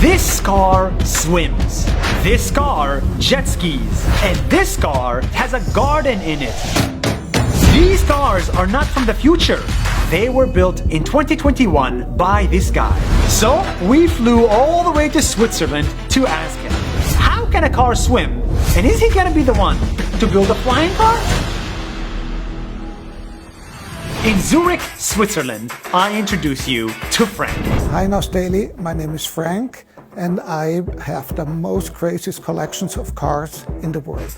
This car swims. This car jet skis. And this car has a garden in it. These cars are not from the future. They were built in 2021 by this guy. So we flew all the way to Switzerland to ask him, how can a car swim? And is he gonna be the one to build a flying car? In Zurich, Switzerland, I introduce you to Frank. Hi NOS Daily, my name is Frank and I have the most craziest collections of cars in the world.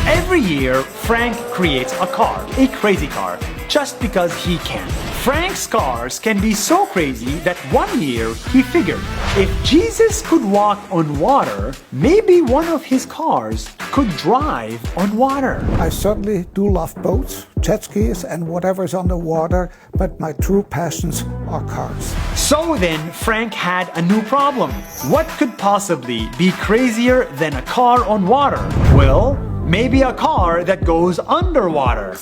Every year, Frank creates a car, a crazy car, just because he can. Frank's cars can be so crazy that one year he figured, if Jesus could walk on water, maybe one of his cars could drive on water. I certainly do love boats, jet skis and whatever is on the water, but my true passions are cars. So then, Frank had a new problem. What could possibly be crazier than a car on water? Well, maybe a car that goes underwater.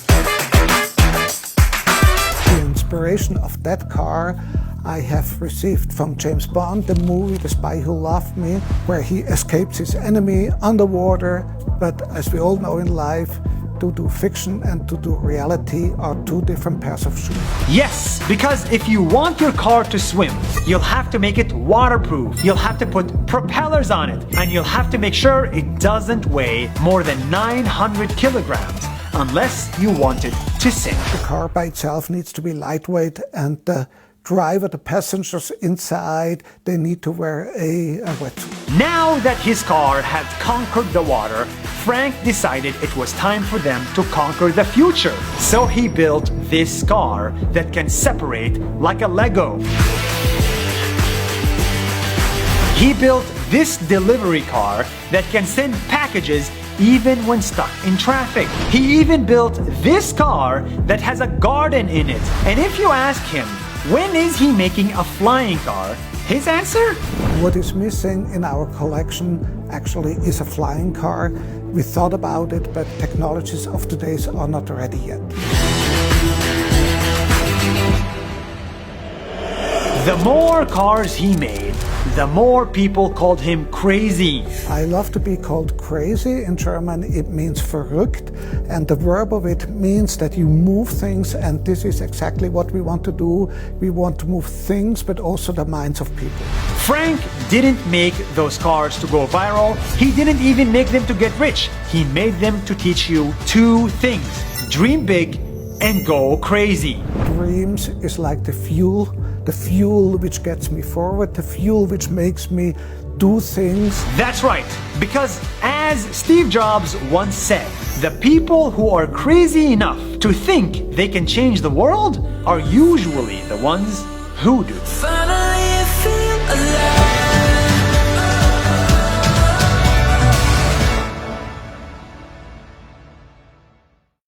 The inspiration of that car I have received from James Bond, the movie The Spy Who Loved Me, where he escapes his enemy underwater. But as we all know in life, to do fiction and to do reality are two different pairs of shoes. Yes, because if you want your car to swim, you'll have to make it waterproof. You'll have to put propellers on it, and you'll have to make sure it doesn't weigh more than 900 kilograms, unless you want it to sink. The car by itself needs to be lightweight, and the driver, the passengers inside, they need to wear a wetsuit. Now that his car had conquered the water, Frank decided it was time for them to conquer the future. So he built this car that can separate like a Lego. He built this delivery car that can send packages even when stuck in traffic. He even built this car that has a garden in it. And if you ask him, when is he making a flying car? His answer? What is missing in our collection actually is a flying car. We thought about it, but technologies of today are not ready yet. The more cars he made, the more people called him crazy. I love to be called crazy. In German it means verrückt, and the verb of it means that you move things, and this is exactly what we want to do. We want to move things, but also the minds of people. Frank didn't make those cars to go viral. He didn't even make them to get rich. He made them to teach you two things: dream big and go crazy. Dreams is like the fuel which gets me forward, the fuel which makes me do things. That's right, because as Steve Jobs once said, the people who are crazy enough to think they can change the world are usually the ones who do.